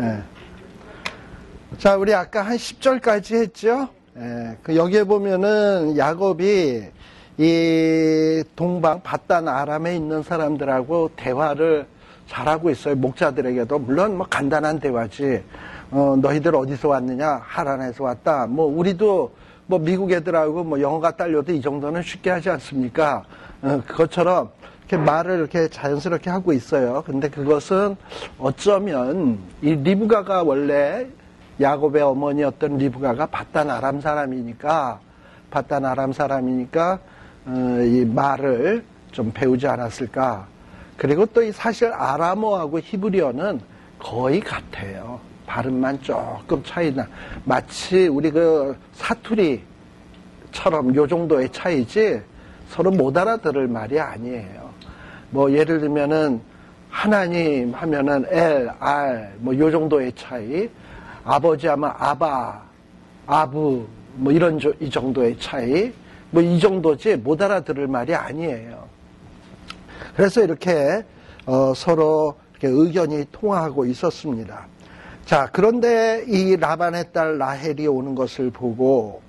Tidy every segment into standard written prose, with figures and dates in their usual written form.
예. 자, 우리 아까 한 10절까지 했죠? 그 여기에 보면은 야곱이 이 동방 바단 아람에 있는 사람들하고 대화를 잘하고 있어요. 목자들에게도. 물론 뭐 간단한 대화지. 너희들 어디서 왔느냐? 하란에서 왔다. 뭐 우리도 뭐 미국 애들하고 뭐 영어가 딸려도 이 정도는 쉽게 하지 않습니까? 그것처럼 이렇게 말을 이렇게 자연스럽게 하고 있어요. 근데 그것은 어쩌면 이 리브가가 원래 야곱의 어머니였던 리브가가 바단 아람 사람이니까 이 말을 좀 배우지 않았을까. 그리고 또 이 사실 아람어하고 히브리어는 거의 같아요. 발음만 조금 차이나. 마치 우리 그 사투리처럼 요 정도의 차이지 서로 못 알아들을 말이 아니에요. 뭐 예를 들면은 하나님 하면은 엘, 알, 뭐 요 정도의 차이. 아버지 하면 아바, 아부, 뭐 이 정도의 차이. 뭐 이 정도지 못 알아들을 말이 아니에요. 그래서 이렇게 서로 이렇게 의견이 통하고 있었습니다. 자, 그런데 이 라반의 딸 라헬이 오는 것을 보고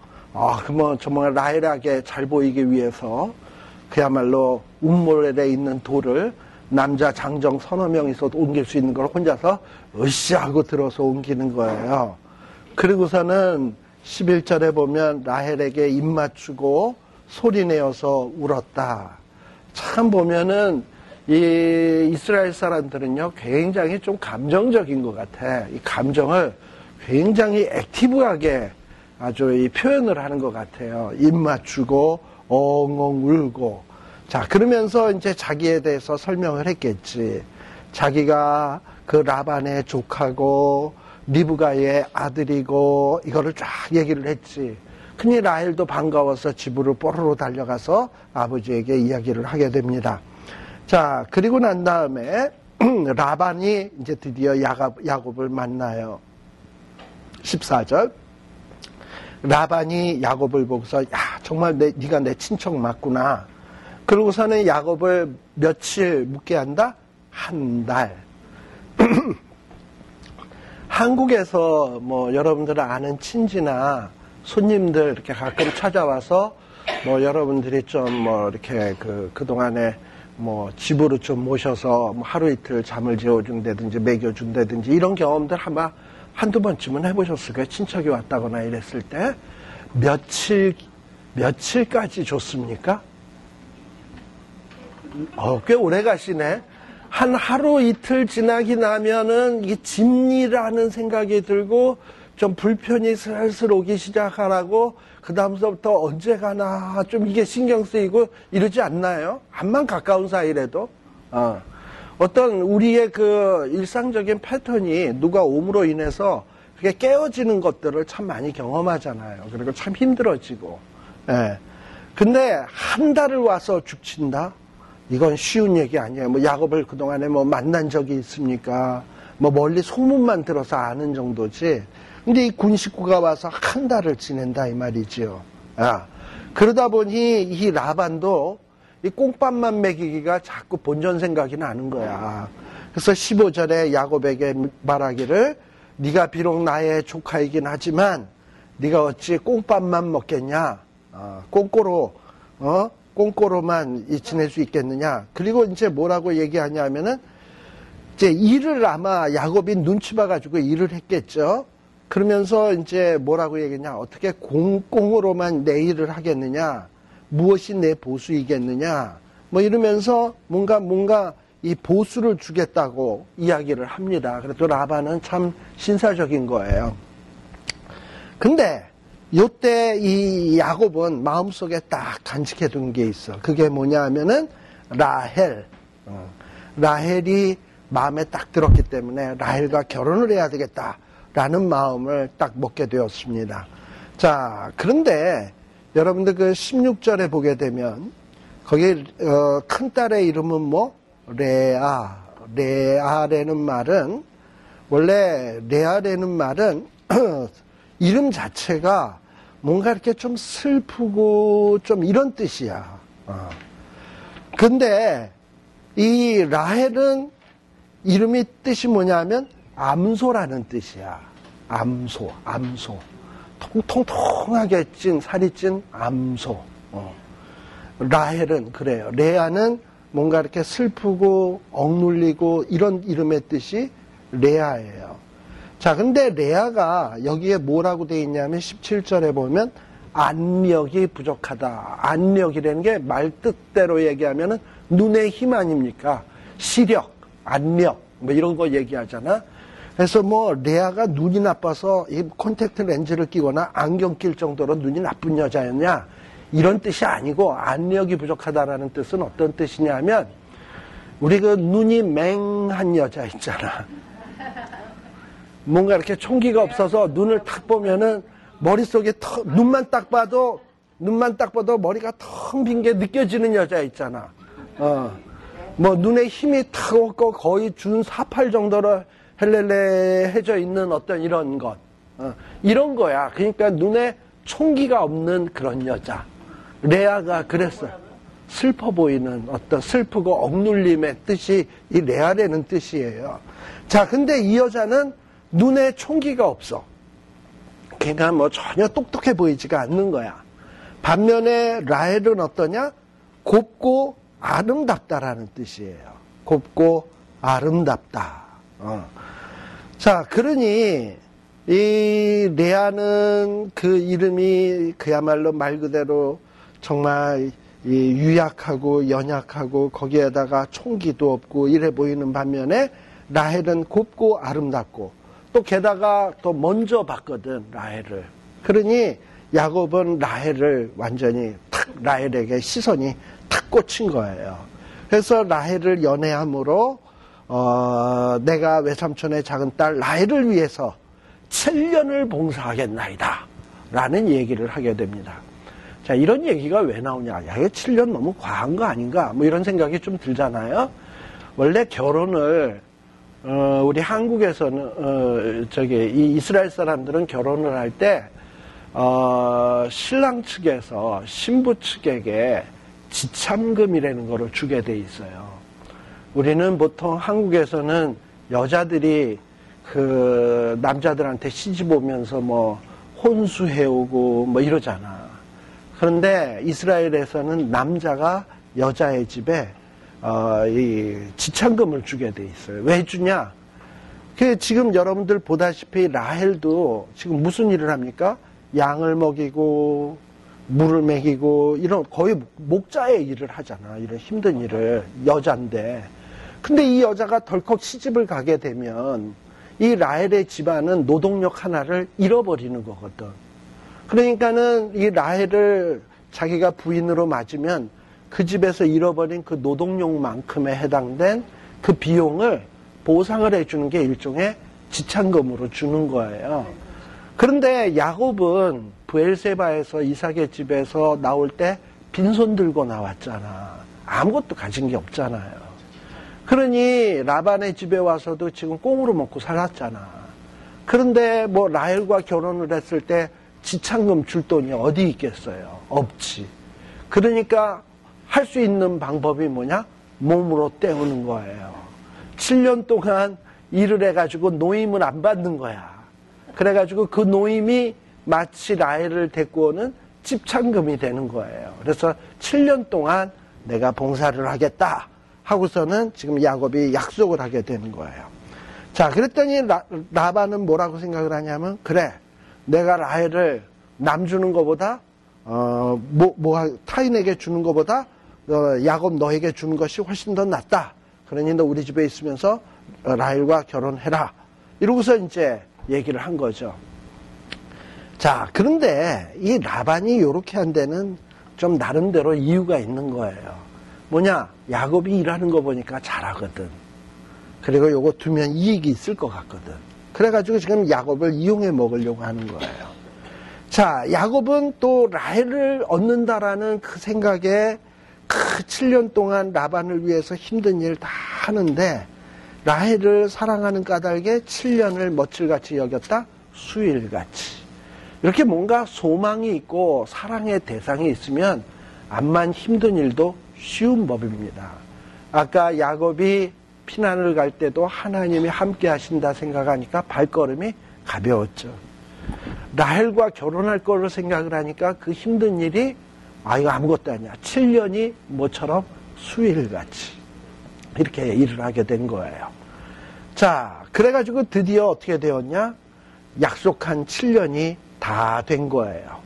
그러면 정말 라헬하게 잘 보이기 위해서 그야말로 운모래 있는 돌을 남자 장정 서너 명이서 옮길 수 있는 걸 혼자서 으쌰 하고 들어서 옮기는 거예요. 그리고서는 11절에 보면 라헬에게 입 맞추고 소리내어서 울었다. 참 보면은 이 이스라엘 사람들은요 굉장히 좀 감정적인 것 같아. 이 감정을 굉장히 액티브하게 아주 이 표현을 하는 것 같아요. 입 맞추고 엉엉 울고. 자, 그러면서 이제 자기에 대해서 설명을 했겠지. 자기가 그 라반의 조카고 리브가의 아들이고 이거를 쫙 얘기를 했지. 흔히 라헬도 반가워서 집으로 뽀로로 달려가서 아버지에게 이야기를 하게 됩니다. 자, 그리고 난 다음에 라반이 이제 드디어 야곱을 만나요. 14절. 라반이 야곱을 보고서 정말 네가 내 친척 맞구나. 그러고서는 야곱을 며칠 묵게 한다? 한 달. 한국에서 뭐 여러분들 아는 친지나 손님들 이렇게 가끔 찾아와서 뭐 여러분들이 좀 뭐 이렇게 그동안에 뭐 집으로 좀 모셔서 뭐 하루 이틀 잠을 재워준다든지 먹여준다든지 이런 경험들 아마 한두 번쯤은 해보셨을 거예요. 친척이 왔다거나 이랬을 때 며칠까지 줬습니까? 꽤 오래 가시네. 한 하루 이틀 지나기 나면은 이게 짐이라는 생각이 들고 좀 불편이 슬슬 오기 시작하라고 그 다음서부터 언제 가나 좀 이게 신경 쓰이고 이러지 않나요? 암만 가까운 사이라도 어떤 우리의 그 일상적인 패턴이 누가 옴으로 인해서 그게 깨어지는 것들을 참 많이 경험하잖아요. 그리고 참 힘들어지고. 예. 근데 한 달을 와서 죽친다? 이건 쉬운 얘기 아니에요. 뭐 야곱을 그동안에 뭐 만난 적이 있습니까? 뭐 멀리 소문만 들어서 아는 정도지. 근데 이 군 식구가 와서 한 달을 지낸다 이 말이지요. 그러다 보니 이 라반도 이 꽁밥만 먹이기가 자꾸 본전 생각이 나는 거야. 그래서 15절에 야곱에게 말하기를 네가 비록 나의 조카이긴 하지만 네가 어찌 꽁밥만 먹겠냐? 꽁꼬로만 지낼 수 있겠느냐? 그리고 이제 뭐라고 얘기하냐면은 이제 일을 아마 야곱이 눈치 봐가지고 일을 했겠죠. 그러면서 이제 뭐라고 얘기했냐? 어떻게 꽁꽁으로만 내 일을 하겠느냐? 무엇이 내 보수이겠느냐? 뭐 이러면서 뭔가 이 보수를 주겠다고 이야기를 합니다. 그래도 라반은 참 신사적인 거예요. 근데 요때 이 야곱은 마음속에 딱 간직해 둔 게 있어. 그게 뭐냐 하면은 라헬. 라헬이 마음에 딱 들었기 때문에 라헬과 결혼을 해야 되겠다라는 마음을 딱 먹게 되었습니다. 자, 그런데 여러분들 그 16절에 보게 되면 거기 큰딸의 이름은 뭐? 레아라는 말은 원래 레아라는 말은 이름 자체가 뭔가 이렇게 좀 슬프고 좀 이런 뜻이야. 근데 이 라헬은 이름이 뜻이 뭐냐면 암소라는 뜻이야. 암소. 통통하게 찐, 살이 찐 암소. 라헬은 그래요. 레아는 뭔가 이렇게 슬프고 억눌리고 이런 이름의 뜻이 레아예요. 자, 근데 레아가 여기에 뭐라고 되어 있냐면 17절에 보면 안력이 부족하다. 안력이라는 게 말 뜻대로 얘기하면은 눈의 힘 아닙니까? 시력, 안력 뭐 이런 거 얘기하잖아. 그래서 뭐 레아가 눈이 나빠서 이 콘택트 렌즈를 끼거나 안경 낄 정도로 눈이 나쁜 여자였냐? 이런 뜻이 아니고 안력이 부족하다라는 뜻은 어떤 뜻이냐면 우리 그 눈이 맹한 여자 있잖아. 뭔가 이렇게 총기가 없어서 눈을 탁 보면은 머릿속에 눈만 딱 봐도 머리가 텅 빈 게 느껴지는 여자 있잖아. 뭐 눈에 힘이 탁 없고 거의 준 4팔 정도로 헬렐레해져 있는 어떤 이런 것. 이런 거야. 그러니까 눈에 총기가 없는 그런 여자. 레아가 그랬어요. 슬퍼 보이는 어떤 슬프고 억눌림의 뜻이 이 레아라는 뜻이에요. 자, 근데 이 여자는 눈에 총기가 없어. 걔가 뭐 전혀 똑똑해 보이지가 않는 거야. 반면에 라헬은 어떠냐? 곱고 아름답다라는 뜻이에요. 곱고 아름답다. 자, 그러니 이 레아는 그 이름이 그야말로 말 그대로 정말 유약하고 연약하고 거기에다가 총기도 없고 이래 보이는 반면에 라헬은 곱고 아름답고 또 게다가 또 먼저 봤거든, 라헬을. 그러니 야곱은 라헬을 완전히 탁 라헬에게 시선이 탁 꽂힌 거예요. 그래서 라헬을 연애함으로 내가 외삼촌의 작은 딸 라헬을 위해서 7년을 봉사하겠나이다 라는 얘기를 하게 됩니다. 자, 이런 얘기가 왜 나오냐? 야, 이거 7년 너무 과한 거 아닌가? 뭐 이런 생각이 좀 들잖아요. 원래 결혼을 우리 한국에서는 이 이스라엘 사람들은 결혼을 할 때 신랑 측에서 신부 측에게 지참금이라는 거를 주게 돼 있어요. 우리는 보통 한국에서는 여자들이 그 남자들한테 시집 오면서 뭐 혼수해오고 뭐 이러잖아. 그런데 이스라엘에서는 남자가 여자의 집에 이 지참금을 주게 돼 있어요. 왜 주냐? 그 지금 여러분들 보다시피 라헬도 지금 무슨 일을 합니까? 양을 먹이고 물을 먹이고 이런 거의 목자의 일을 하잖아. 이런 힘든 일을 여잔데. 근데 이 여자가 덜컥 시집을 가게 되면 이 라헬의 집안은 노동력 하나를 잃어버리는 거거든. 그러니까는 이 라헬을 자기가 부인으로 맞으면 그 집에서 잃어버린 그 노동력만큼에 해당된 그 비용을 보상을 해주는 게 일종의 지참금으로 주는 거예요. 그런데 야곱은 브엘세바에서 이삭의 집에서 나올 때 빈손 들고 나왔잖아. 아무것도 가진 게 없잖아요. 그러니 라반의 집에 와서도 지금 꽁으로 먹고 살았잖아. 그런데 뭐 라헬과 결혼을 했을 때 지참금 줄 돈이 어디 있겠어요? 없지. 그러니까 할 수 있는 방법이 뭐냐? 몸으로 때우는 거예요. 7년 동안 일을 해가지고 노임을 안 받는 거야. 그래가지고 그 노임이 마치 라헬을 데리고 오는 집참금이 되는 거예요. 그래서 7년 동안 내가 봉사를 하겠다 하고서는 지금 야곱이 약속을 하게 되는 거예요. 자, 그랬더니 라반은 뭐라고 생각을 하냐면, 그래, 내가 라헬을 남 주는 것보다 타인에게 주는 것보다 야곱 너에게 주는 것이 훨씬 더 낫다. 그러니 너 우리 집에 있으면서 라헬과 결혼해라. 이러고서 이제 얘기를 한 거죠. 자, 그런데 이 라반이 이렇게 한 데는 좀 나름대로 이유가 있는 거예요. 뭐냐? 야곱이 일하는 거 보니까 잘하거든. 그리고 요거 두면 이익이 있을 것 같거든. 그래가지고 지금 야곱을 이용해 먹으려고 하는 거예요. 자, 야곱은 또 라헬을 얻는다라는 그 생각에 그 7년 동안 라반을 위해서 힘든 일 다 하는데 라헬을 사랑하는 까닭에 7년을 며칠같이 여겼다? 수일같이. 이렇게 뭔가 소망이 있고 사랑의 대상이 있으면 암만 힘든 일도 쉬운 법입니다. 아까 야곱이 피난을 갈 때도 하나님이 함께 하신다 생각하니까 발걸음이 가벼웠죠. 라헬과 결혼할 거를 생각을 하니까 그 힘든 일이 이거 아무것도 아니야. 7년이 모처럼 수일같이 이렇게 일을 하게 된 거예요. 자, 그래가지고 드디어 어떻게 되었냐? 약속한 7년이 다 된 거예요.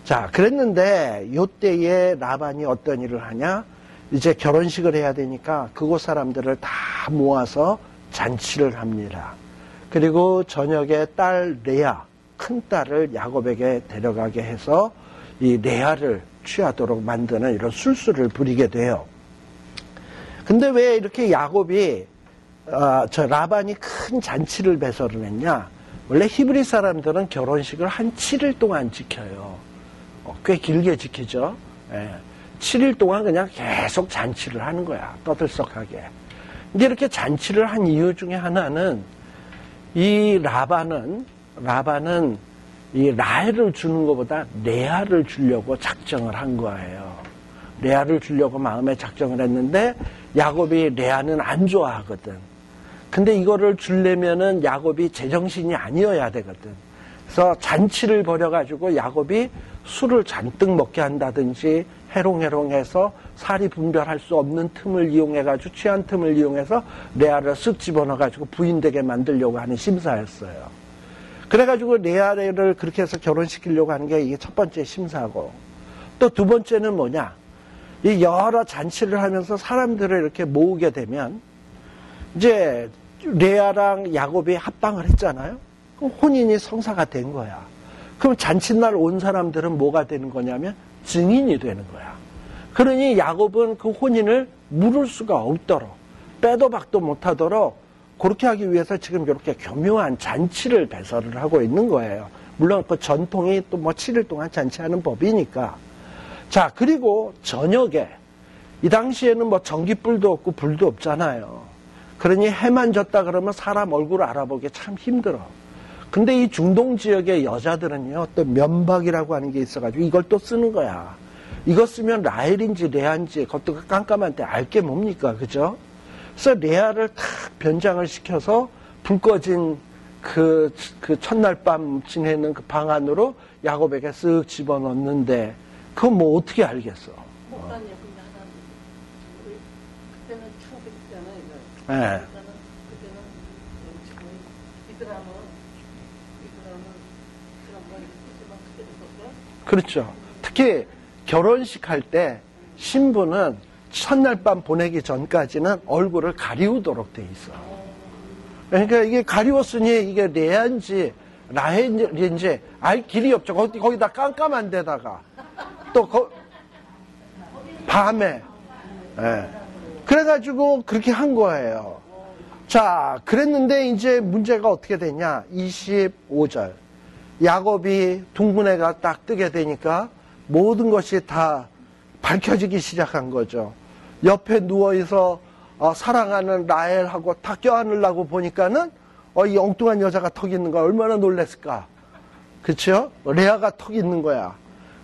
자, 그랬는데 요때에 라반이 어떤 일을 하냐? 이제 결혼식을 해야 되니까 그곳 사람들을 다 모아서 잔치를 합니다. 그리고 저녁에 딸 레아, 큰 딸을 야곱에게 데려가게 해서 이 레아를 취하도록 만드는 이런 술수를 부리게 돼요. 근데 왜 이렇게 야곱이 라반이 큰 잔치를 배설을 했냐? 원래 히브리 사람들은 결혼식을 한 7일 동안 지켜요. 꽤 길게 지키죠. 7일 동안 그냥 계속 잔치를 하는 거야. 떠들썩하게. 근데 이렇게 잔치를 한 이유 중에 하나는 이 라반은 이 라헬을 주는 것보다 레아를 주려고 작정을 한 거예요. 레아를 주려고 마음에 작정을 했는데 야곱이 레아는 안 좋아하거든. 근데 이거를 주려면은 야곱이 제정신이 아니어야 되거든. 그래서 잔치를 벌여가지고 야곱이 술을 잔뜩 먹게 한다든지 해롱해롱해서 살이 분별할 수 없는 틈을 이용해가지고 취한 틈을 이용해서 레아를 쓱 집어넣어가지고 부인되게 만들려고 하는 심사였어요. 그래가지고 레아를 그렇게 해서 결혼시키려고 하는 게 이게 첫 번째 심사고, 또 두 번째는 뭐냐? 이 여러 잔치를 하면서 사람들을 이렇게 모으게 되면 이제 레아랑 야곱이 합방을 했잖아요. 그럼 혼인이 성사가 된 거야. 그럼 잔칫날 온 사람들은 뭐가 되는 거냐면 증인이 되는 거야. 그러니 야곱은 그 혼인을 물을 수가 없도록, 빼도 박도 못하도록 그렇게 하기 위해서 지금 이렇게 교묘한 잔치를 배설을 하고 있는 거예요. 물론 그 전통이 또 뭐 7일 동안 잔치하는 법이니까. 자, 그리고 저녁에 이 당시에는 뭐 전기불도 없고 불도 없잖아요. 그러니 해만 졌다 그러면 사람 얼굴을 알아보기 참 힘들어. 근데 이 중동 지역의 여자들은요, 또 면박이라고 하는 게 있어가지고 이걸 또 쓰는 거야. 이거 쓰면 라헬인지 레아인지 그것도 깜깜한데 알게 뭡니까? 그죠? 그래서 레아를 탁 변장을 시켜서 불 꺼진 그 첫날 밤 지내는 그 방 안으로 야곱에게 쓱 집어넣는데 그건 뭐 어떻게 알겠어? 목사님, 근데 하나, 그때는 추억이 있잖아요. 네. 그때는 지금 이슬람은 그런 걸 있지만 그때도 썼어요? 그렇죠. 특히 결혼식 할 때 신부는 첫날 밤 보내기 전까지는 얼굴을 가리우도록 돼 있어. 그러니까 이게 가리웠으니 이게 레아인지 라헬인지 알 길이 없죠. 거기다 깜깜한 데다가 또 밤에. 네. 그래가지고 그렇게 한 거예요. 자, 그랬는데 이제 문제가 어떻게 되냐. 25절. 야곱이 둥근 해가 딱 뜨게 되니까 모든 것이 다 밝혀지기 시작한 거죠. 옆에 누워있어 사랑하는 라헬하고 다 껴안으려고 보니까는 이 엉뚱한 여자가 턱 있는 거야. 얼마나 놀랬을까. 그쵸? 레아가 턱 있는 거야.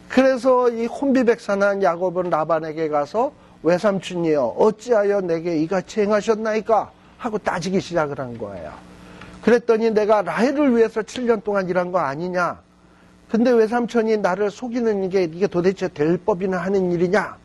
그래서 이 혼비백산한 야곱은 라반에게 가서 외삼촌이여 어찌하여 내게 이같이 행하셨나이까 하고 따지기 시작을 한 거예요. 그랬더니 내가 라헬을 위해서 7년 동안 일한 거 아니냐. 근데 외삼촌이 나를 속이는 게 이게 도대체 될 법이나 하는 일이냐.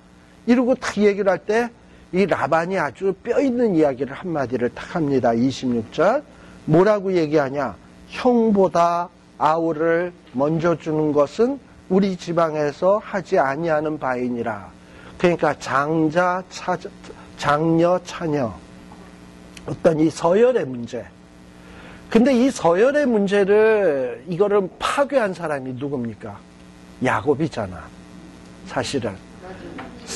이러고 딱 얘기를 할 때 이 라반이 아주 뼈있는 이야기를 한마디를 딱 합니다. 26절. 뭐라고 얘기하냐. 형보다 아우를 먼저 주는 것은 우리 지방에서 하지 아니하는 바이니라. 그러니까 장녀, 차녀. 어떤 이 서열의 문제. 근데 이 서열의 문제를 이거를 파괴한 사람이 누굽니까? 야곱이잖아. 사실은.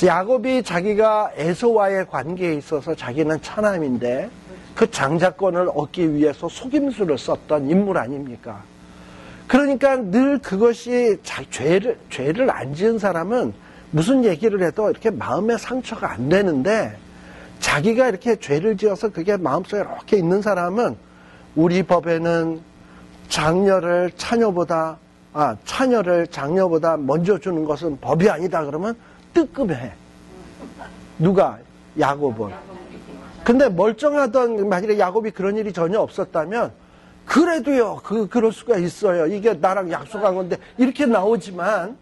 야곱이 자기가 에서와의 관계에 있어서 자기는 차남인데 그 장자권을 얻기 위해서 속임수를 썼던 인물 아닙니까? 그러니까 늘 그것이 죄를 안 지은 사람은 무슨 얘기를 해도 이렇게 마음에 상처가 안 되는데 자기가 이렇게 죄를 지어서 그게 마음속에 이렇게 있는 사람은 우리 법에는 차녀를 장녀보다 먼저 주는 것은 법이 아니다 그러면 뜨끔해. 누가? 야곱은. 근데 멀쩡하던 만약에 야곱이 그런 일이 전혀 없었다면 그래도요 그럴 수가 있어요. 이게 나랑 약속한 건데 이렇게 나오지만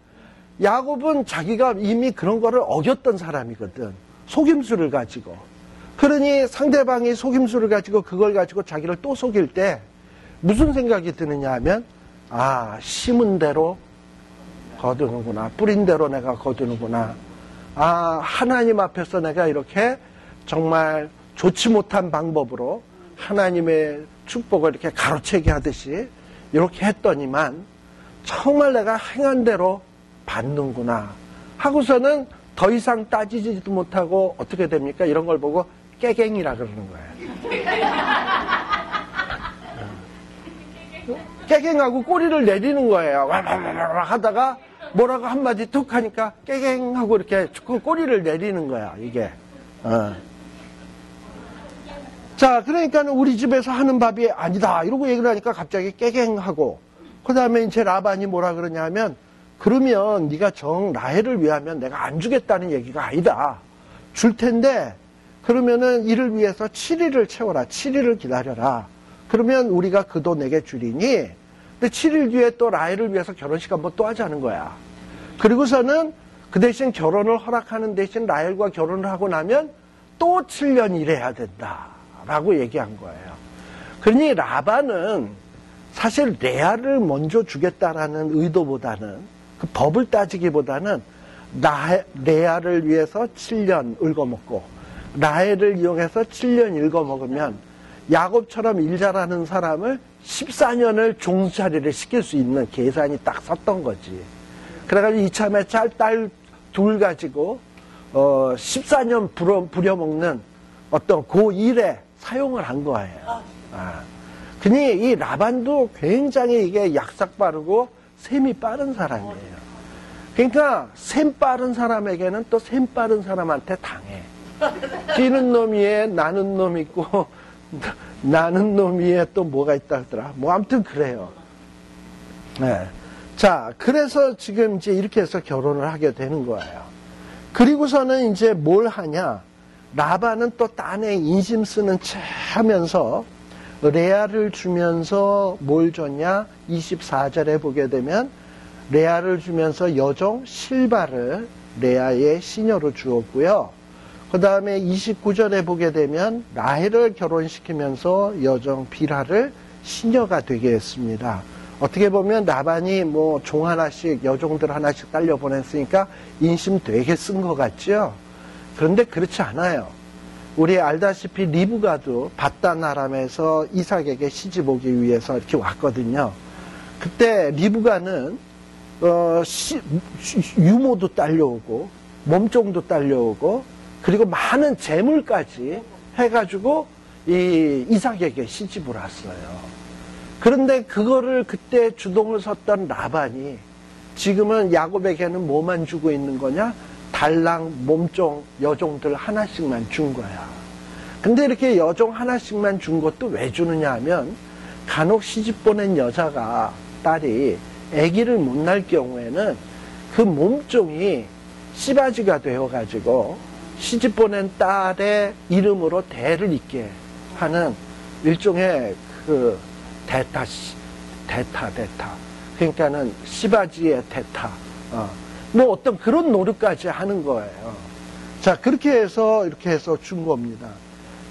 야곱은 자기가 이미 그런 거를 어겼던 사람이거든. 속임수를 가지고. 그러니 상대방이 속임수를 가지고 그걸 가지고 자기를 또 속일 때 무슨 생각이 드느냐 하면 심은 대로 거두는구나. 뿌린 대로 내가 거두는구나. 하나님 앞에서 내가 이렇게 정말 좋지 못한 방법으로 하나님의 축복을 이렇게 가로채기 하듯이 이렇게 했더니만 정말 내가 행한 대로 받는구나 하고서는 더 이상 따지지도 못하고 어떻게 됩니까? 이런 걸 보고 깨갱이라 그러는 거예요. 깨갱하고 꼬리를 내리는 거예요. 하다가 뭐라고 한마디 툭 하니까 깨갱하고 이렇게 꼬리를 내리는 거야, 이게. 자, 그러니까는 우리 집에서 하는 밥이 아니다. 이러고 얘기를 하니까 갑자기 깨갱하고. 그 다음에 이제 라반이 뭐라 그러냐 하면, 그러면 네가 정 라헬을 위하면 내가 안 주겠다는 얘기가 아니다. 줄 텐데, 그러면은 이를 위해서 7일을 채워라. 7일을 기다려라. 그러면 우리가 그 돈 내게 주리니, 근데 7일 뒤에 또 라헬을 위해서 결혼식 한번 또 하자는 거야. 그리고서는 그 대신 결혼을 허락하는 대신 라헬과 결혼을 하고 나면 또 7년 일해야 된다. 라고 얘기한 거예요. 그러니 라반은 사실 레아를 먼저 주겠다라는 의도보다는 그 법을 따지기보다는 레아를 위해서 7년 읊어먹고 라헬을 이용해서 7년 읽어먹으면 야곱처럼 일 잘하는 사람을 14년을 종살이를 시킬 수 있는 계산이 딱 섰던 거지. 그래가지고 이참에 딸 둘 가지고 14년 부려먹는 어떤 그 일에 사용을 한 거예요. 그니 이 라반도 굉장히 이게 약삭 빠르고 셈이 빠른 사람이에요. 그러니까 셈 빠른 사람에게는 또 셈 빠른 사람한테 당해. 뛰는 놈 위에 나는 놈 있고 나는 놈 위에 또 뭐가 있다 하더라. 뭐 아무튼 그래요. 네. 자, 그래서 지금 이제 이렇게 해서 결혼을 하게 되는 거예요. 그리고서는 이제 뭘 하냐? 라반은 또 딴에 인심 쓰는 채 하면서 레아를 주면서 뭘 줬냐? 24절에 보게 되면 레아를 주면서 여종 실바를 레아의 시녀로 주었고요. 그 다음에 29절에 보게 되면 라헬을 결혼시키면서 여종 빌하를 시녀가 되게 했습니다. 어떻게 보면 라반이 뭐 종 하나씩 여종들 하나씩 딸려 보냈으니까 인심 되게 쓴 것 같죠? 그런데 그렇지 않아요. 우리 알다시피 리브가도 바단 아람에서 이삭에게 시집 오기 위해서 이렇게 왔거든요. 그때 리브가는 유모도 딸려오고 몸종도 딸려오고 그리고 많은 재물까지 해가지고 이 이삭에게 시집을 왔어요. 그런데 그거를 그때 주동을 섰던 라반이 지금은 야곱에게는 뭐만 주고 있는 거냐? 달랑, 몸종, 여종들 하나씩만 준 거야. 근데 이렇게 여종 하나씩만 준 것도 왜 주느냐 하면 간혹 시집 보낸 여자가 딸이 아기를 못 낳을 경우에는 그 몸종이 씨바지가 되어가지고 시집 보낸 딸의 이름으로 대를 잇게 하는 일종의 그 대타. 그러니까는 씨바지의 대타. 뭐 어떤 그런 노력까지 하는 거예요. 자, 그렇게 해서 이렇게 해서 준 겁니다.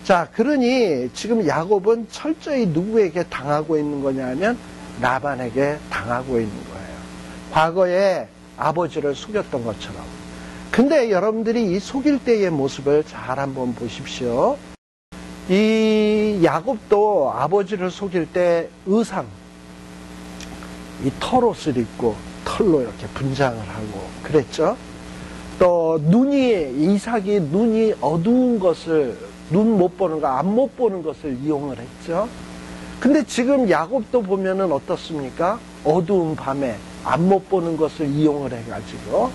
자, 그러니 지금 야곱은 철저히 누구에게 당하고 있는 거냐면 라반에게 당하고 있는 거예요. 과거에 아버지를 속였던 것처럼. 근데 여러분들이 이 속일 때의 모습을 잘 한번 보십시오. 이 야곱도 아버지를 속일 때 의상, 이 털옷을 입고 털로 이렇게 분장을 하고 그랬죠. 또 이삭이 눈이 어두운 것을, 눈 못 보는 거, 앞 못 보는 것을 이용을 했죠. 근데 지금 야곱도 보면은 어떻습니까? 어두운 밤에 앞 못 보는 것을 이용을 해가지고,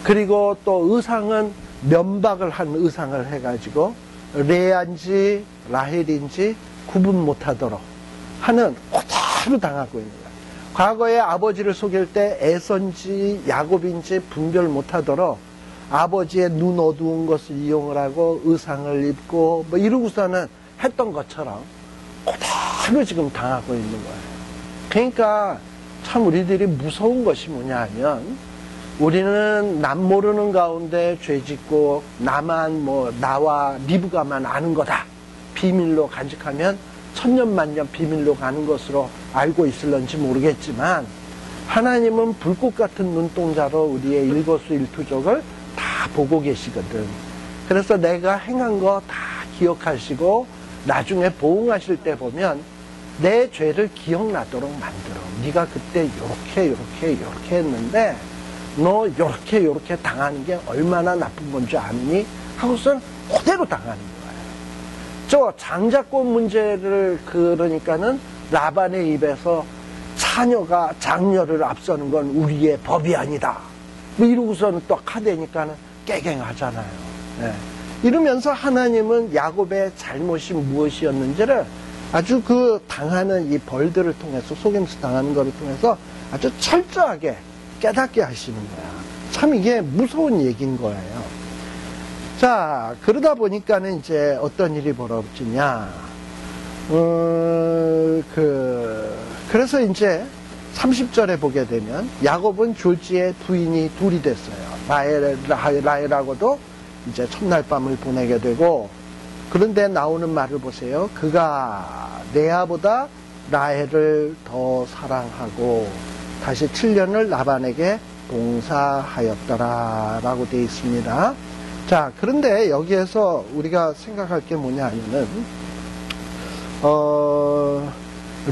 그리고 또 의상은 면박을 한 의상을 해가지고 레아인지 라헬인지 구분 못하도록 하는 그대로 당하고 있는 거예요. 과거에 아버지를 속일 때 에서인지 야곱인지 분별 못하도록 아버지의 눈 어두운 것을 이용을 하고 의상을 입고 뭐 이러고서는 했던 것처럼 그대로 지금 당하고 있는 거예요. 그러니까 참 우리들이 무서운 것이 뭐냐 하면 우리는 남 모르는 가운데 죄 짓고 나만 뭐 나와 리브가만 아는 거다. 비밀로 간직하면 천년만년 비밀로 가는 것으로 알고 있을런지 모르겠지만 하나님은 불꽃 같은 눈동자로 우리의 일거수일투족을 다 보고 계시거든. 그래서 내가 행한 거 다 기억하시고 나중에 보응하실 때 보면 내 죄를 기억나도록 만들어. 네가 그때 요렇게 했는데 너 요렇게 당하는 게 얼마나 나쁜 건지 아니? 하고선 그대로 당하는 거예요. 저 장자권 문제를 그러니까는 라반의 입에서 자녀가 장녀를 앞서는 건 우리의 법이 아니다. 뭐 이러고서는 또 카대니까는 깨갱하잖아요. 네. 이러면서 하나님은 야곱의 잘못이 무엇이었는지를 아주 그 당하는 이 벌들을 통해서 속임수 당하는 것을 통해서 아주 철저하게 깨닫게 하시는 거야. 참 이게 무서운 얘기인 거예요. 자, 그러다 보니까는 이제 어떤 일이 벌어지냐. 그래서 이제 30절에 보게 되면 야곱은 졸지에 부인이 둘이 됐어요. 라헬하고도 이제 첫날 밤을 보내게 되고, 그런데 나오는 말을 보세요. 그가 레아보다 라헬을 더 사랑하고 다시 7년을 라반에게 봉사하였더라 라고 되어 있습니다. 자, 그런데 여기에서 우리가 생각할 게 뭐냐 하면은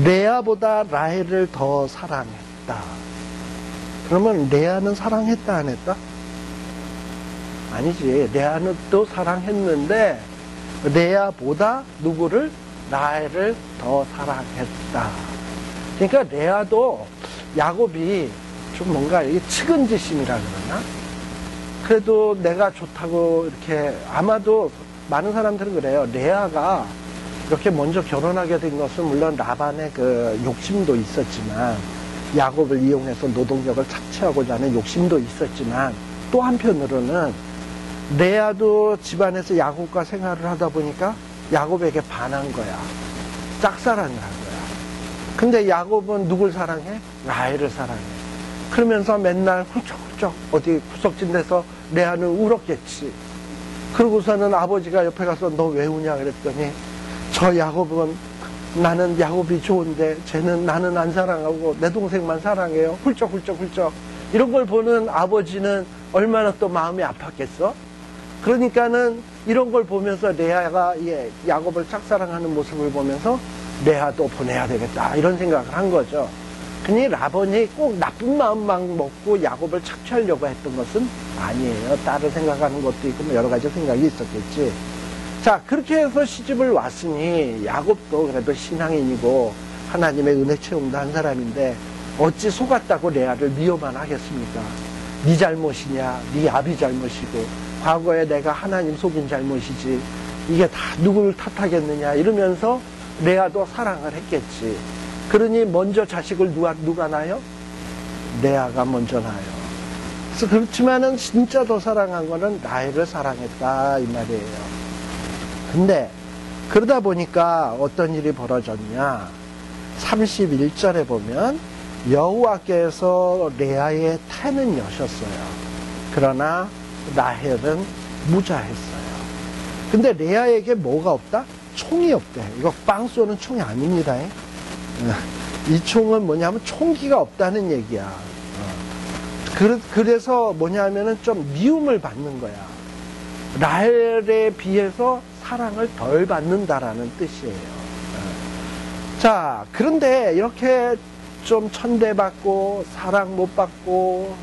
레아보다 라헬을 더 사랑했다. 그러면 레아는 사랑했다 안 했다? 아니지. 레아는 또 사랑했는데 레아보다 누구를? 라헬을 더 사랑했다. 그러니까 레아도 야곱이 좀 뭔가 측은지심이라 그러나? 그래도 내가 좋다고 이렇게, 아마도 많은 사람들은 그래요. 레아가 이렇게 먼저 결혼하게 된 것은 물론 라반의 그 욕심도 있었지만, 야곱을 이용해서 노동력을 착취하고자 하는 욕심도 있었지만, 또 한편으로는 레아도 집안에서 야곱과 생활을 하다 보니까 야곱에게 반한 거야. 짝사랑을 한 거야. 근데 야곱은 누굴 사랑해? 라헬을 사랑해. 그러면서 맨날 훌쩍훌쩍 어디 구석진 데서 레아는 울었겠지. 그러고서는 아버지가 옆에 가서 너 왜 우냐 그랬더니, 저 야곱은, 나는 야곱이 좋은데 쟤는 나는 안 사랑하고 내 동생만 사랑해요. 훌쩍훌쩍. 이런 걸 보는 아버지는 얼마나 또 마음이 아팠겠어? 그러니까는 이런 걸 보면서 레아가 야곱을 짝사랑하는 모습을 보면서 레아도 보내야 되겠다 이런 생각을 한 거죠. 그니 라반이 꼭 나쁜 마음만 먹고 야곱을 착취하려고 했던 것은 아니에요. 딸을 생각하는 것도 있고 뭐 여러 가지 생각이 있었겠지. 자, 그렇게 해서 시집을 왔으니 야곱도 그래도 신앙인이고 하나님의 은혜 체험도 한 사람인데 어찌 속았다고 레아를 미워만 하겠습니까? 네 잘못이냐, 네 아비 잘못이고 과거에 내가 하나님 속인 잘못이지 이게 다 누구를 탓하겠느냐 이러면서 레아도 사랑을 했겠지. 그러니 먼저 자식을 누가 낳아요? 레아가 먼저 낳아요. 그래서 그렇지만은 진짜 더 사랑한 거는 라헬을 사랑했다 이 말이에요. 근데 그러다 보니까 어떤 일이 벌어졌냐. 31절에 보면 여호와께서 레아의 태는 여셨어요. 그러나 라헬은 무자했어요. 근데 레아에게 뭐가 없다? 총이 없대. 이거 빵 쏘는 총이 아닙니다. 이 총은 뭐냐면 총기가 없다는 얘기야. 그래서 뭐냐면은 좀 미움을 받는 거야. 라헬에 비해서 사랑을 덜 받는다라는 뜻이에요. 자, 그런데 이렇게 좀 천대받고 사랑 못 받고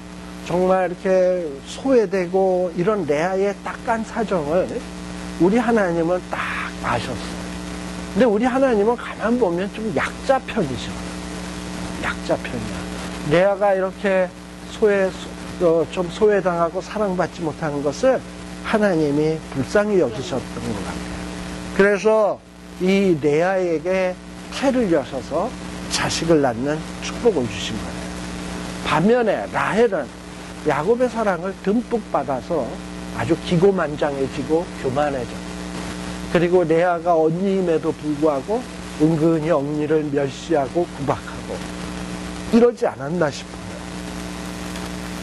정말 이렇게 소외되고 이런 레아의 딱한 사정을 우리 하나님은 딱 아셨어요. 근데 우리 하나님은 가만 보면 좀 약자 편이죠. 약자 편이야. 레아가 이렇게 좀 소외당하고 사랑받지 못하는 것을 하나님이 불쌍히 여기셨던 것 같아요. 그래서 이 레아에게 태를 여셔서 자식을 낳는 축복을 주신 거예요. 반면에 라헬은 야곱의 사랑을 듬뿍 받아서 아주 기고만장해지고 교만해져. 그리고 레아가 언니임에도 불구하고 은근히 언니를 멸시하고 구박하고 이러지 않았나 싶어요.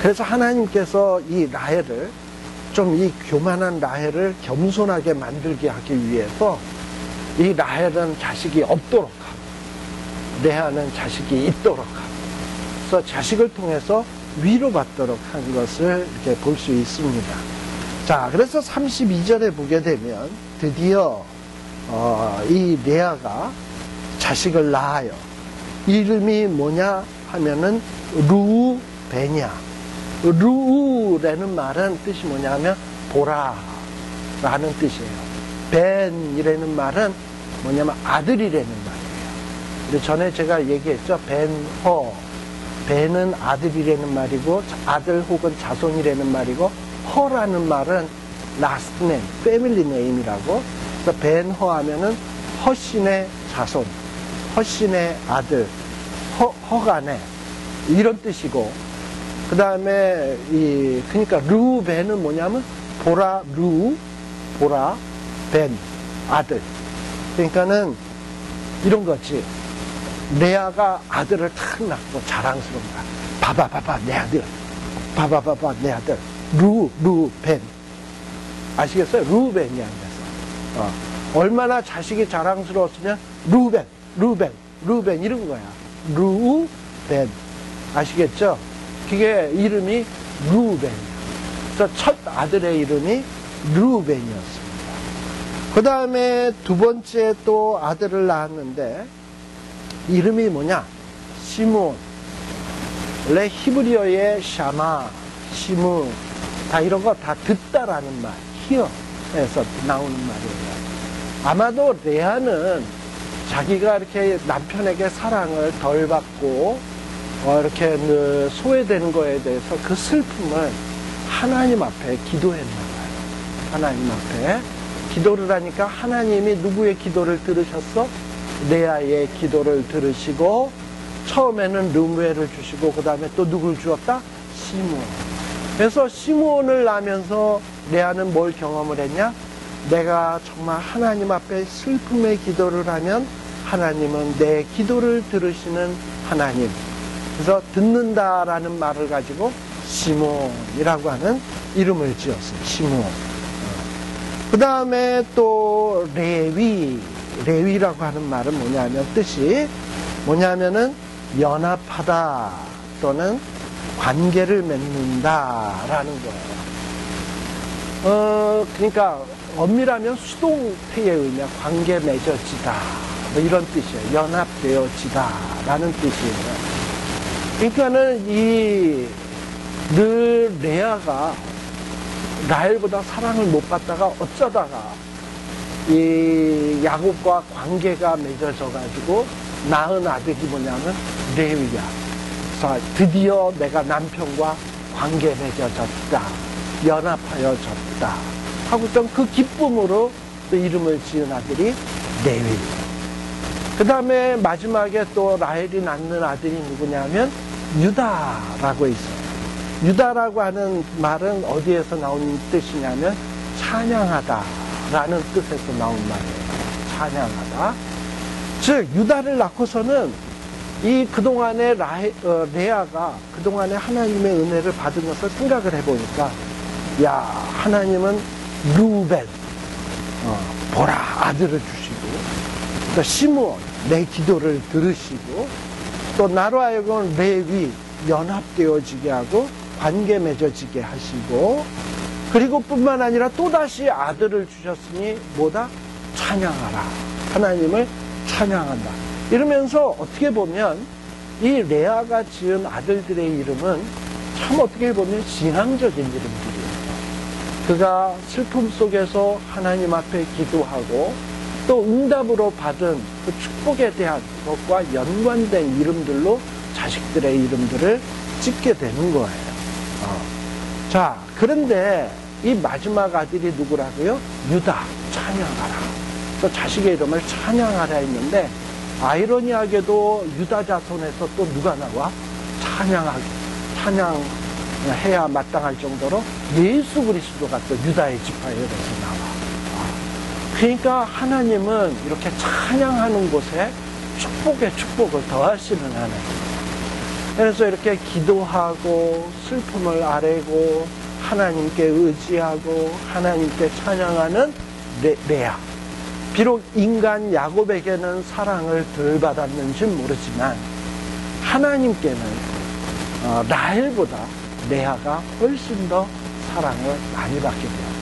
그래서 하나님께서 이 라헬을 좀 이 교만한 라헬을 겸손하게 만들게 하기 위해서 이 라헬은 자식이 없도록 하고 레아는 자식이 있도록 하고 그래서 자식을 통해서 위로받도록 한 것을 이렇게 볼 수 있습니다. 자, 그래서 32절에 보게 되면 드디어 이 레아가 자식을 낳아요. 이름이 뭐냐 하면은 루벤이야. 루라는 말은 뜻이 뭐냐면 보라라는 뜻이에요. 벤이라는 말은 뭐냐면 아들이라는 말이에요. 근데 전에 제가 얘기했죠. 벤허. 벤은 아들이라는 말이고 아들 혹은 자손이라는 말이고 허라는 말은 last name, family name이라고. 그래서 벤허 하면은 허신의 자손, 허신의 아들, 허가네 이런 뜻이고, 그 다음에 그러니까 루벤은 뭐냐면 보라 벤 아들. 그러니까는 이런 거지. 레아가 아들을 탁 낳고 자랑스러운다. 봐봐 내 아들. 봐봐 내 아들. 루벤. 아시겠어요? 루벤이 안 돼서. 얼마나 자식이 자랑스러웠으면 루벤 이런 거야. 루벤. 아시겠죠? 그게 이름이 루벤이야. 그래서 첫 아들의 이름이 루벤이었습니다. 그 다음에 두 번째 또 아들을 낳았는데 이름이 뭐냐? 시므온. 원래 히브리어의 샤마, 시므 다 이런 거 다 듣다라는 말, 히어에서 나오는 말이에요. 아마도 레아는 자기가 이렇게 남편에게 사랑을 덜 받고 이렇게 소외되는 거에 대해서 그 슬픔을 하나님 앞에 기도했나 봐요. 하나님 앞에 기도를 하니까 하나님이 누구의 기도를 들으셨어? 레아의 기도를 들으시고 처음에는 르무엘을 주시고 그 다음에 또 누굴 주었다? 시므온. 그래서 시므온을 낳으면서 레아는 뭘 경험을 했냐? 내가 정말 하나님 앞에 슬픔의 기도를 하면 하나님은 내 기도를 들으시는 하나님. 그래서 듣는다라는 말을 가지고 시므온이라고 하는 이름을 지었어요. 시므온. 그 다음에 또 레위라고 하는 말은 뭐냐면 뜻이 뭐냐면은 연합하다 또는 관계를 맺는다라는 거예요. 그러니까 엄밀하면 수동태의 의미야. 관계 맺어지다 뭐 이런 뜻이에요. 연합되어지다라는 뜻이에요. 그러니까는 늘 레아가 라헬보다 사랑을 못 받다가 어쩌다가 이 야곱과 관계가 맺어져 가지고 낳은 아들이 뭐냐면 레위야. 그래서 드디어 내가 남편과 관계 맺어졌다, 연합하여졌다 하고 있던 그 기쁨으로 또 이름을 지은 아들이 레위. 그 다음에 마지막에 또 라헬이 낳는 아들이 누구냐면 유다라고 있어요. 유다라고 하는 말은 어디에서 나온 뜻이냐면 찬양하다라는 뜻에서 나온 말이에요. 찬양하다. 즉 유다를 낳고서는 이 그동안의 레아가 그동안에 하나님의 은혜를 받은 것을 생각을 해보니까 야, 하나님은 루벤 보라 아들을 주시고 또 시므온 내 기도를 들으시고 또 나로 하여금 레위 연합되어지게 하고 관계 맺어지게 하시고 그리고 뿐만 아니라 또다시 아들을 주셨으니 뭐다? 찬양하라. 하나님을 찬양한다. 이러면서 어떻게 보면 이 레아가 지은 아들들의 이름은 참 어떻게 보면 신앙적인 이름들이에요. 그가 슬픔 속에서 하나님 앞에 기도하고 또 응답으로 받은 그 축복에 대한 것과 연관된 이름들로 자식들의 이름들을 짓게 되는 거예요. 자, 그런데 이 마지막 아들이 누구라고요? 유다, 찬양하라. 또 자식의 이름을 찬양하라 했는데 아이러니하게도 유다 자손에서 또 누가 나와? 찬양 해야 마땅할 정도로 예수 그리스도가 또 유다의 지파에서 나와. 그러니까 하나님은 이렇게 찬양하는 곳에 축복에 축복을 더하시는 하나님. 그래서 이렇게 기도하고 슬픔을 아뢰고 하나님께 의지하고 하나님께 찬양하는 레아. 비록 인간 야곱에게는 사랑을 덜 받았는지 모르지만 하나님께는 라헬보다 레아가 훨씬 더 사랑을 많이 받게 돼요.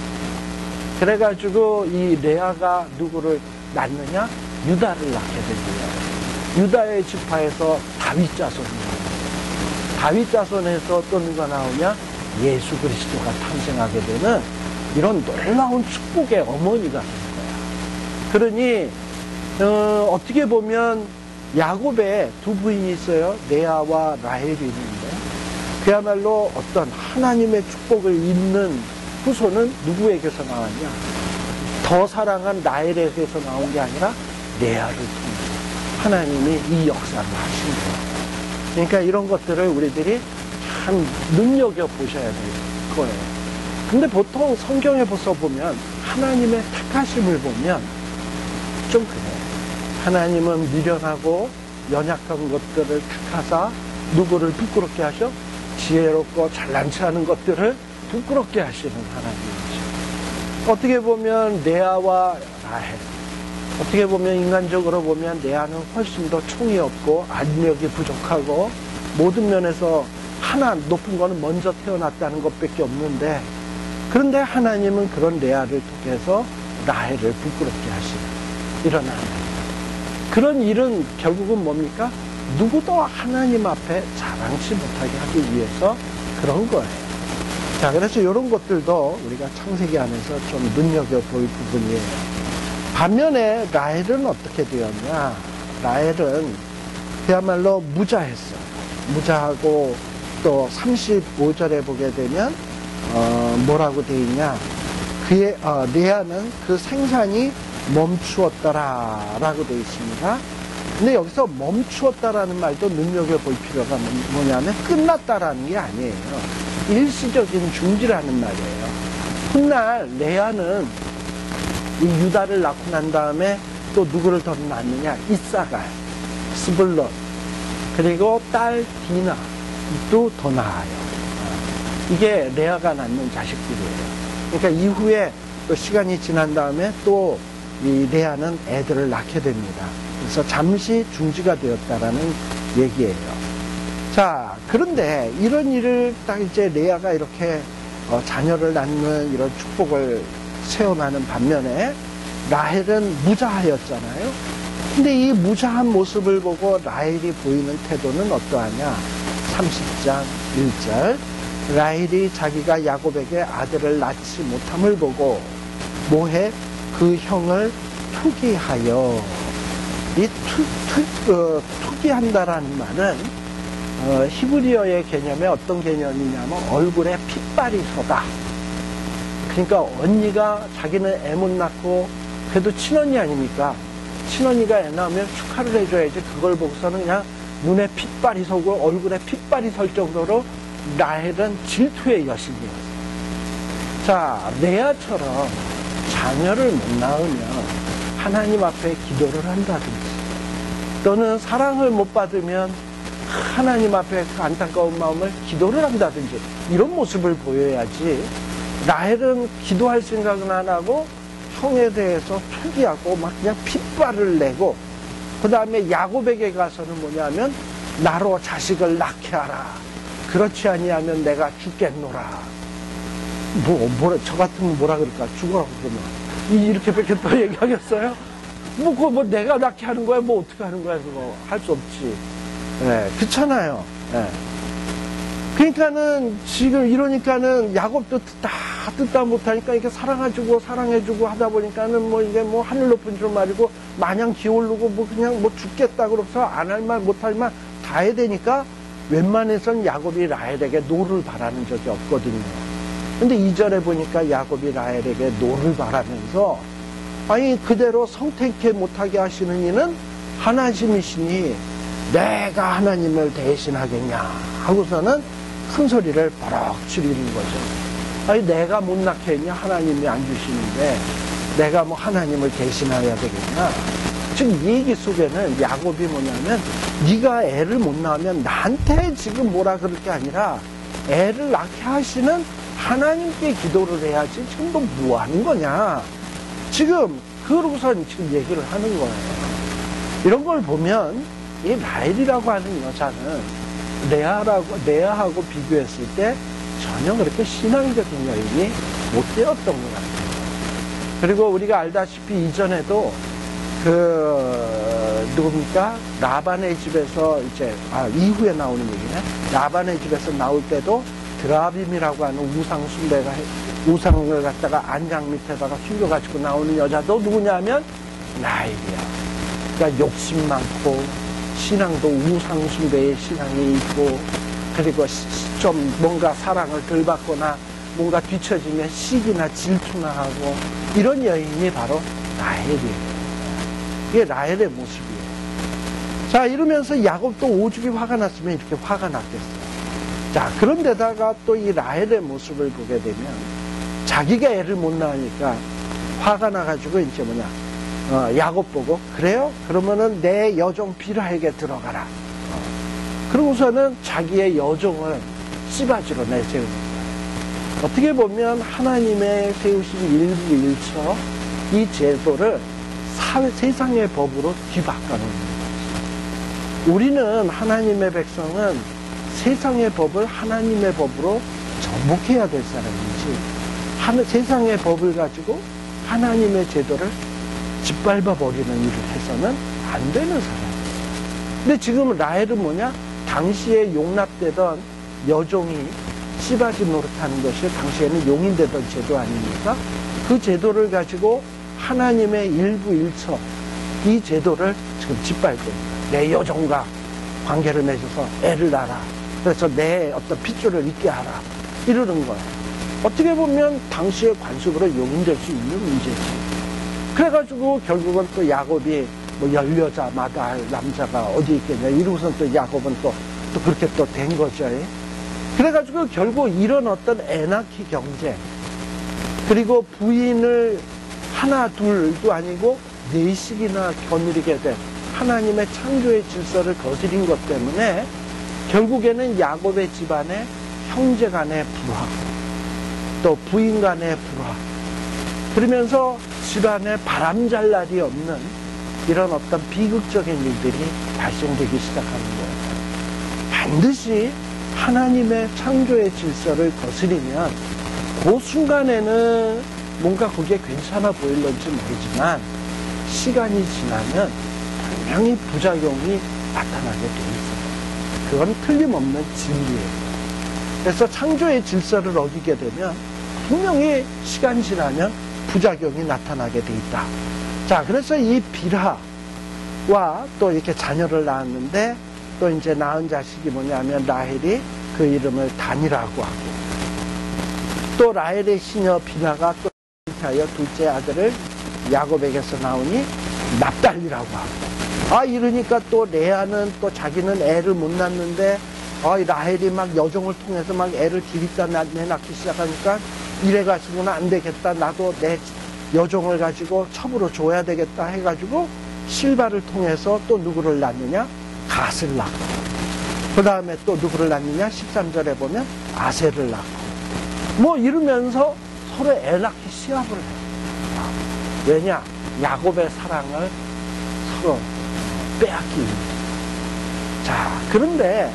그래가지고 이 레아가 누구를 낳느냐? 유다를 낳게 되고요. 유다의 지파에서 다윗 자손이 나와요. 다윗 자손에서 또 누가 나오냐? 예수 그리스도가 탄생하게 되는 이런 놀라운 축복의 어머니가 되는 거야. 그러니 어떻게 보면 야곱에 두 부인이 있어요. 레아와 라헬이 있는데 그야말로 어떤 하나님의 축복을 잇는 후손은 누구에게서 나왔냐? 더 사랑한 라헬에게서 나온 게 아니라 레아를 통해서 하나님이 이 역사를 하신 거예요. 그러니까 이런 것들을 우리들이 참 눈여겨보셔야 될 거예요. 근데 보통 성경에 보면 하나님의 택하심을 보면 좀 그래요. 하나님은 미련하고 연약한 것들을 택하사 누구를 부끄럽게 하셔? 지혜롭고 잘난치 않은 것들을 부끄럽게 하시는 하나님이죠. 어떻게 보면 레아와 라헬, 어떻게 보면 인간적으로 보면 레아는 훨씬 더 총이 없고 안력이 부족하고 모든 면에서 하나 높은 거는 먼저 태어났다는 것밖에 없는데 그런데 하나님은 그런 레아를 통해서 라헬을 부끄럽게 하시는 이런 하나님. 그런 일은 결국은 뭡니까? 누구도 하나님 앞에 자랑치 못하게 하기 위해서 그런 거예요. 자, 그래서 이런 것들도 우리가 창세기 안에서 좀 눈여겨볼 부분이에요. 반면에 라헬은 어떻게 되었냐? 라헬은 그야말로 무자했어요. 무자하고 또 35절에 보게 되면 뭐라고 되어 있냐? 그의 레아는 그 생산이 멈추었더라 라고 되어 있습니다. 근데 여기서 멈추었다라는 말도 눈여겨볼 필요가 뭐냐면 끝났다라는 게 아니에요. 일시적인 중지라는 말이에요. 훗날 레아는 이 유다를 낳고 난 다음에 또 누구를 더 낳느냐? 이사갈, 스불론, 그리고 딸 디나도 더 낳아요. 이게 레아가 낳는 자식들이에요. 그러니까 이후에 또 시간이 지난 다음에 또 이 레아는 애들을 낳게 됩니다. 그래서 잠시 중지가 되었다라는 얘기예요. 자, 그런데 이런 일을 딱 이제 레아가 이렇게 자녀를 낳는 이런 축복을 체험하는 반면에 라헬은 무자하였잖아요. 근데 이 무자한 모습을 보고 라헬이 보이는 태도는 어떠하냐? 30장 1절 라헬이 자기가 야곱에게 아들을 낳지 못함을 보고 뭐해? 그 형을 투기하여. 이 투기한다라는 말은 히브리어의 개념에 어떤 개념이냐면 얼굴에 핏발이 서다. 그러니까 언니가 자기는 애 못 낳고 그래도 친언니 아닙니까? 친언니가 애 낳으면 축하를 해줘야지. 그걸 보고서는 그냥 눈에 핏발이 서고 얼굴에 핏발이 설 정도로 라헬은 질투의 여신이었어요. 자, 레아처럼 자녀를 못 낳으면 하나님 앞에 기도를 한다든지 또는 사랑을 못 받으면 하나님 앞에 그 안타까운 마음을 기도를 한다든지 이런 모습을 보여야지. 라헬은 기도할 생각은 안 하고 형에 대해서 투기하고 막 그냥 핏발을 내고 그 다음에 야곱에게 가서는 뭐냐면 나로 자식을 낳게 하라. 그렇지 아니하면 내가 죽겠노라. 저 같으면 뭐라 그럴까? 죽어라고 그러면. 이렇게밖에 또 얘기하겠어요? 그거 내가 낳게 하는 거야? 뭐 어떻게 하는 거야? 그거 할 수 없지. 네, 그렇잖아요. 네. 그러니까는 지금 이러니까는 야곱도 듣다 못하니까 이렇게 사랑해주고 하다 보니까는 뭐 이게 뭐 하늘 높은 줄 말이고 마냥 기어오르고 뭐 그냥 뭐 죽겠다 그러면서 안 할 말 못 할 말 다 해야 되니까 웬만해선 야곱이 라헬에게 노를 바라는 적이 없거든요. 근데 2절에 보니까 야곱이 라헬에게 노를 바라면서 아니 그대로 성택해 못하게 하시는 이는 하나님이시니 내가 하나님을 대신하겠냐 하고서는 큰 소리를 버럭 지르는 거죠. 아니, 내가 못 낳게 했냐? 하나님이 안 주시는데 내가 뭐 하나님을 대신해야 되겠냐? 지금 이 얘기 속에는 야곱이 뭐냐면, 네가 애를 못 낳으면 나한테 지금 뭐라 그럴 게 아니라 애를 낳게 하시는 하나님께 기도를 해야지 지금 너 뭐 하는 거냐? 지금 그러고선 지금 얘기를 하는 거예요. 이런 걸 보면 이 라헬이라고 하는 여자는 레아하고 비교했을 때 전혀 그렇게 신앙적인 여인이 못 되었던 것 같아요. 그리고 우리가 알다시피 이전에도 누굽니까? 라반의 집에서 이후에 나오는 얘기네. 라반의 집에서 나올 때도 드라빔이라고 하는 우상을 갖다가 안장 밑에다가 숨겨가지고 나오는 여자도 누구냐면 라헬이야. 그러니까 욕심 많고, 신앙도 우상숭배의 신앙이 있고, 그리고 좀 뭔가 사랑을 덜 받거나 뭔가 뒤처지면 시기나 질투나 하고, 이런 여인이 바로 라헬이에요. 이게 라헬의 모습이에요. 자, 이러면서 야곱도 오죽이 화가 났으면 이렇게 화가 났겠어요. 자, 그런데다가 또 이 라헬의 모습을 보게 되면 자기가 애를 못 낳으니까 화가 나가지고 이제 야곱 보고, 그래요? 그러면은 내 여종 비라에게 들어가라. 그러고서는 자기의 여종을 씨바지로 내세우는 거예요. 어떻게 보면 하나님의 세우신 일부일처 이 제도를 세상의 법으로 뒤바꿔 놓는 거죠. 우리는 하나님의 백성은 세상의 법을 하나님의 법으로 정복해야 될 사람이지, 세상의 법을 가지고 하나님의 제도를 짓밟아 버리는 일을 해서는 안 되는 사람이에요. 근데 지금 라헬은 뭐냐? 당시에 용납되던 여종이 씨바지 노릇하는 것이 당시에는 용인되던 제도 아닙니까? 그 제도를 가지고 하나님의 일부일처 이 제도를 지금 짓밟고 있는 거예요. 내 여종과 관계를 맺어서 애를 낳아라. 그래서 내 어떤 핏줄을 있게 하라. 이러는 거예요. 어떻게 보면 당시의 관습으로 용인될 수 있는 문제지. 그래가지고 결국은 또 야곱이 뭐 열여자마다 할 남자가 어디 있겠냐 이러고선 또 야곱은 또 그렇게 또 된 거죠. 그래가지고 결국 이런 어떤 에나키 경제, 그리고 부인을 하나 둘도 아니고 넷씩이나 거느리게 된 하나님의 창조의 질서를 거스린 것 때문에 결국에는 야곱의 집안에 형제 간의 불화, 또 부인 간의 불화, 그러면서 집안에 바람잘 날이 없는 이런 어떤 비극적인 일들이 발생되기 시작하는 거예요. 반드시 하나님의 창조의 질서를 거스리면 그 순간에는 뭔가 그게 괜찮아 보일런지 모르지만 시간이 지나면 분명히 부작용이 나타나게 돼 있어요. 그건 틀림없는 진리예요. 그래서 창조의 질서를 어기게 되면 분명히 시간 지나면 부작용이 나타나게 돼 있다. 자, 그래서 이 빌하와 또 이렇게 자녀를 낳았는데, 또 이제 낳은 자식이 뭐냐면 라헬이 그 이름을 단이라고 하고, 또 라헬의 시녀 빌하가 또 하여 둘째 아들을 야곱에게서 나오니 납달리라고 하고, 이러니까 또 레아는 또 자기는 애를 못 낳는데 라헬이 막 여종을 통해서 막 애를 디립다 내낳기 시작하니까 이래가지고는 안 되겠다, 나도 내 여종을 가지고 첩으로 줘야 되겠다 해가지고 실바를 통해서 또 누구를 낳느냐? 갓을 낳고, 그 다음에 또 누구를 낳느냐? 13절에 보면 아셀을 낳고, 뭐 이러면서 서로 애 낳기 시합을 해요. 왜냐? 야곱의 사랑을 서로 빼앗기 위해. 자, 그런데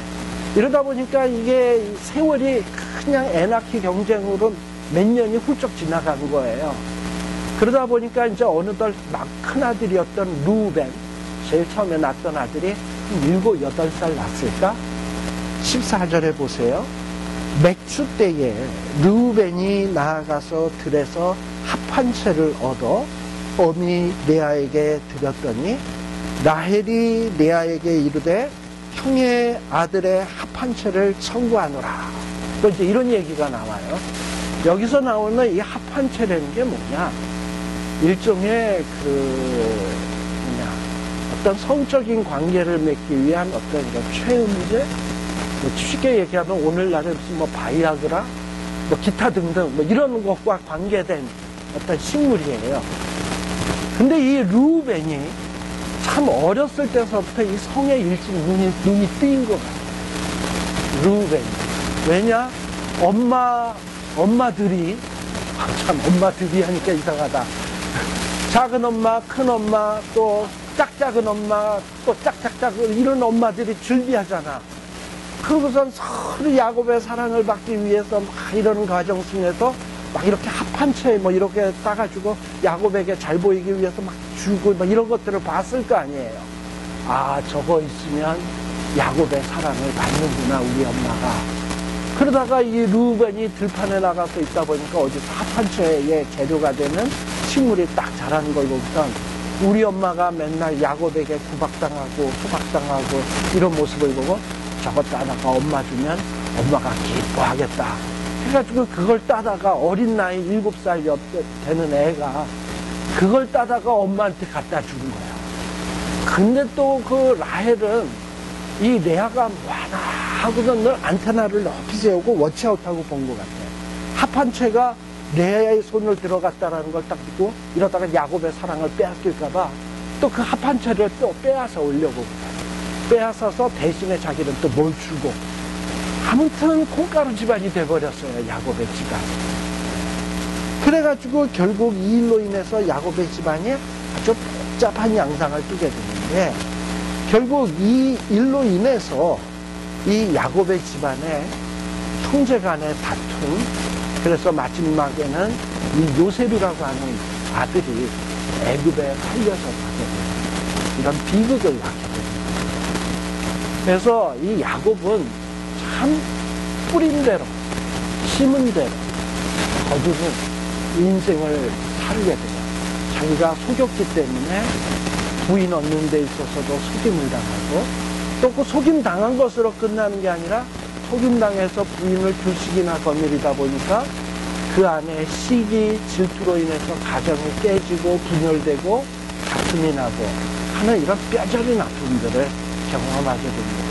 이러다 보니까 이게 세월이 그냥 애 낳기 경쟁으로 몇 년이 훌쩍 지나간 거예요. 그러다 보니까 이제 어느덧 막 큰 아들이었던 루벤, 제일 처음에 낳았던 아들이 한 7, 8살 낳았을까? 14절에 보세요. 맥추 때에 루벤이 나아가서 들에서 합 한 채를 얻어 어미 레아에게 드렸더니 라헬이 레아에게 이르되 형의 아들의 합 한 채를 청구하노라. 또 이제 이런 얘기가 나와요. 여기서 나오는 이 합 한 채라는 게 뭐냐? 일종의 어떤 성적인 관계를 맺기 위한 어떤 이런 최음제, 뭐 쉽게 얘기하면 오늘날에 무슨 뭐 바이아그라, 뭐 기타 등등 뭐 이런 것과 관계된 어떤 식물이에요. 근데 이 르우벤이 참 어렸을 때서부터 이 성의 일찍 눈이 뜨인 것 같아요. 르우벤이. 왜냐? 엄마들이, 참, 엄마들이 하니까 이상하다. 작은 엄마, 큰 엄마, 또 짝작은 엄마, 또 짝짝짝 이런 엄마들이 즐비하잖아. 그러고선 서로 야곱의 사랑을 받기 위해서 막 이러는 과정 속에서 막 이렇게 합한 채 뭐 이렇게 따가지고 야곱에게 잘 보이기 위해서 막 주고 막 이런 것들을 봤을 거 아니에요. 아, 저거 있으면 야곱의 사랑을 받는구나, 우리 엄마가. 그러다가 이 르우벤이 들판에 나가서 있다 보니까 어디서 합한 채의 재료가 되는 식물이 딱 자라는 걸 보고선 우리 엄마가 맨날 야곱에게 구박당하고 소박당하고 이런 모습을 보고 저거 따다가 엄마 주면 엄마가 기뻐하겠다 해가지고 그걸 따다가 어린 나이 7살 되는 애가 그걸 따다가 엄마한테 갖다 준 거야. 근데 또 그 라헬은 이 레아가 뭐하나 하고는 늘 안테나를 높이 세우고 워치아웃하고 본 것 같아. 합한 채가 레아의 손을 들어갔다라는 걸 딱 듣고 이러다가 야곱의 사랑을 빼앗길까봐 또 그 합한 채를 또 빼앗아 오려고 빼앗아서 대신에 자기는 또 뭘 주고 아무튼 콩가루 집안이 돼버렸어요. 야곱의 집안. 그래가지고 결국 이 일로 인해서 야곱의 집안이 아주 복잡한 양상을 띠게 되는데 결국 이 일로 인해서 이 야곱의 집안의 형제 간의 다툼, 그래서 마지막에는 이 요셉이라고 하는 아들이 애굽에 팔려서 가게 돼요. 이런 비극을 낳게 됩니다. 그래서 이 야곱은 참 뿌린 대로, 심은 대로 거두는 인생을 살게 돼요. 자기가 속였기 때문에 부인 얻는 데 있어서도 속임을 당하고 또 그 속임 당한 것으로 끝나는 게 아니라 속임 당해서 부인을 둘씩이나 거느리다 보니까 그 안에 시기, 질투로 인해서 가정이 깨지고 분열되고 다툼이 나고 하는 이런 뼈저린 아픔들을 경험하게 됩니다.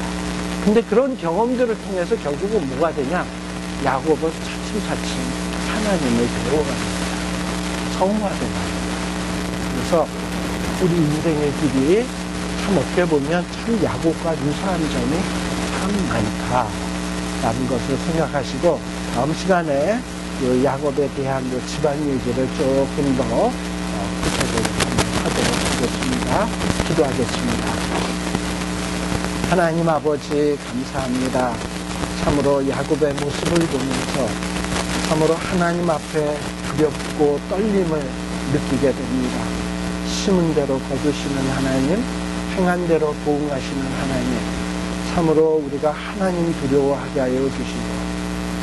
근데 그런 경험들을 통해서 결국은 뭐가 되냐? 야곱은 차츰차츰 하나님을 배워갑니다. 성화됩니다. 그래서 우리 인생의 길이 참 어떻게 보면 참 야곱과 유사한 점이 참 많다라는 것을 생각하시고 다음 시간에 그 야곱에 대한 그 집안 얘기를 조금 더 구체적으로 하도록 하겠습니다. 기도하겠습니다. 하나님 아버지 감사합니다. 참으로 야곱의 모습을 보면서 참으로 하나님 앞에 두렵고 떨림을 느끼게 됩니다. 심은 대로 거두시는 하나님, 행한 대로 보응하시는 하나님, 참으로 우리가 하나님 두려워하게 하여 주시고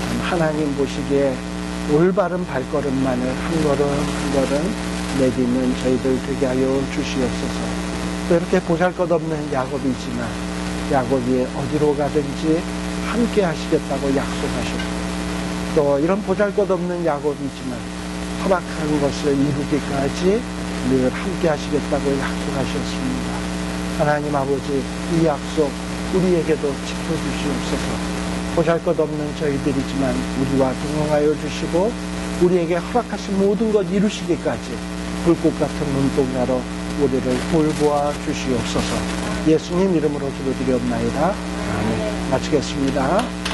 참 하나님 보시기에 올바른 발걸음만을 한 걸음 한 걸음 내딛는 저희들 되게 하여 주시옵소서. 또 이렇게 보잘것없는 야곱이지만 야곱이 어디로 가든지 함께 하시겠다고 약속하셨고 또 이런 보잘것없는 야곱이지만 허락한 것을 이루기까지 늘 함께 하시겠다고 약속하셨습니다. 하나님 아버지 이 약속 우리에게도 지켜주시옵소서. 보잘것없는 저희들이지만 우리와 동행하여 주시고 우리에게 허락하신 모든 것 이루시기까지 불꽃 같은 눈동자로 우리를 돌보아 주시옵소서. 예수님 이름으로 기도드리옵나이다. 아멘. 마치겠습니다.